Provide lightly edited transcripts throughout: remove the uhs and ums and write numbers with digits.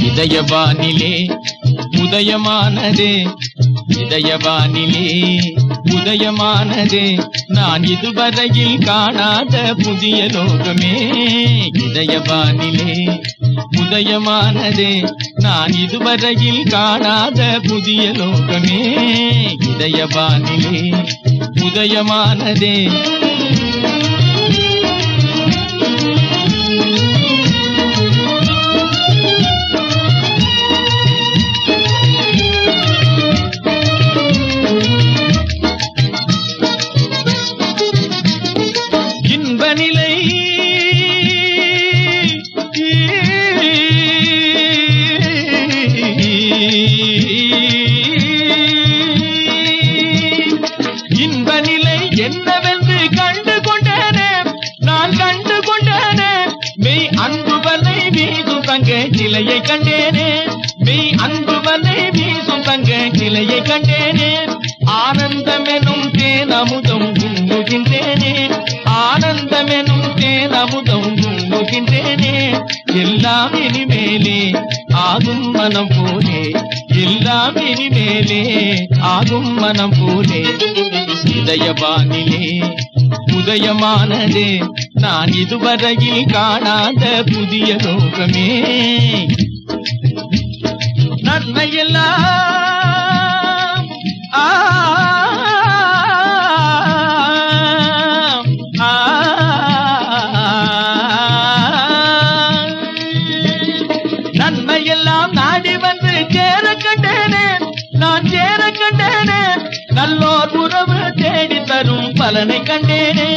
இதயவானிலே உதயமானதே, இதயவானிலே உதயமானதே, நான் இதுவரையில் காணாத புதிய லோகமே. இதயவானிலே உதயமானதே, நான் இதுவரையில் காணாத புதிய லோகமே. இதயவானிலே உதயமானதே. இன்பநிலை இன்பநிலை என்னவென்று கண்டு கொண்டேனே, நான் கண்டு கொண்டேனே. மெய் அன்பு வலை வீசும் தங்க நிலையை கண்டேனே, மெய் அன்பு வலை வீசும் தங்க நிலையை கண்டேனே. ஆனந்தமெனும் தேன் அமுதம் உண்ணுகின்றேனே, ஆனந்தமெனும் தேன் அமுதம் உண்ணுகின்றேனே. எல்லாம் இனிமேலே ஆகும் மனம் போலே, எல்லாம் இனிமேலே ஆகும் மனம் போலே. இதயவானிலே உதயமானதே, நான் இதுவரையில் காணாத புதிய லோகமே. நன்மையெல்லாம் நன்மையெல்லாம் நாடி வந்து சேர கண்டேனே, நான் சேர கண்டேனே. நல்லோர் உறவு தேடி தரும் பலனை கண்டேனே,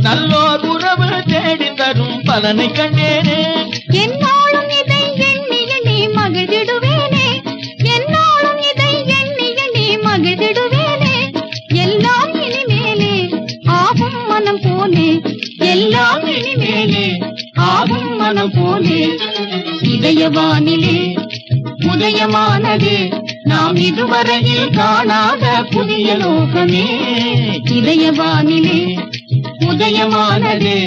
நல்லோர் உறவு தேடி தரும் பலனை கண்டேனே. என்னாலும் இதை எண்ணி எண்ணி மகிழ்ந்திடுவேனே, என்னாலும் இதை எண்ணி எண்ணி மகிழ்ந்திடுவேனே. எல்லாம் இனிமேலே ஆகும் மனம் போலே, எல்லாம் இனிமேலே ஆகும் மனம் போலே. இதயவானிலே உதயமானதே, நாம் இதுவரையில் காணாத புதிய லோகமே. இதயவானிலே உதயமானதே.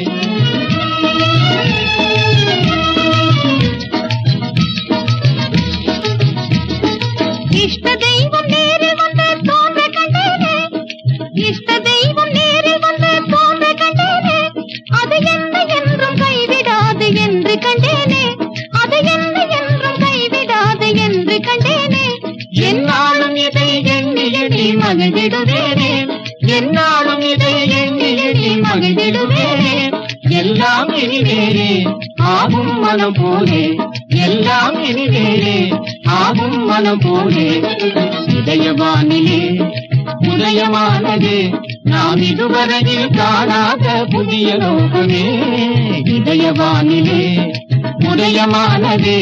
இஷ்ட தெய்வம் நேரில் வந்து தோன்ற கண்டேனே, இஷ்ட தெய்வம் நேரில் வந்து தோன்ற கண்டேனே. அது என்ன என்றும் கைவிடாது என்று கண்டேனே, அது என்ன என்றும் கைவிடாது என்று கண்டேனே. என்னாலும் இதை எண்ணி எண்ணி மகிழ்ந்திடுவேனே, என்னாலும் இதை எண்ணி எண்ணி மகிழ்ந்திடுவேனே. எல்லாம் இனிமேலே ஆகும் மனம் போலே, எல்லாம் இனிமேலே ஆகும் மனம் போலே. இதயவானிலே உதயமானதே, நாம் இதுவரையில் காணாத புதிய லோகமே. இதயவானிலே உதயமானதே,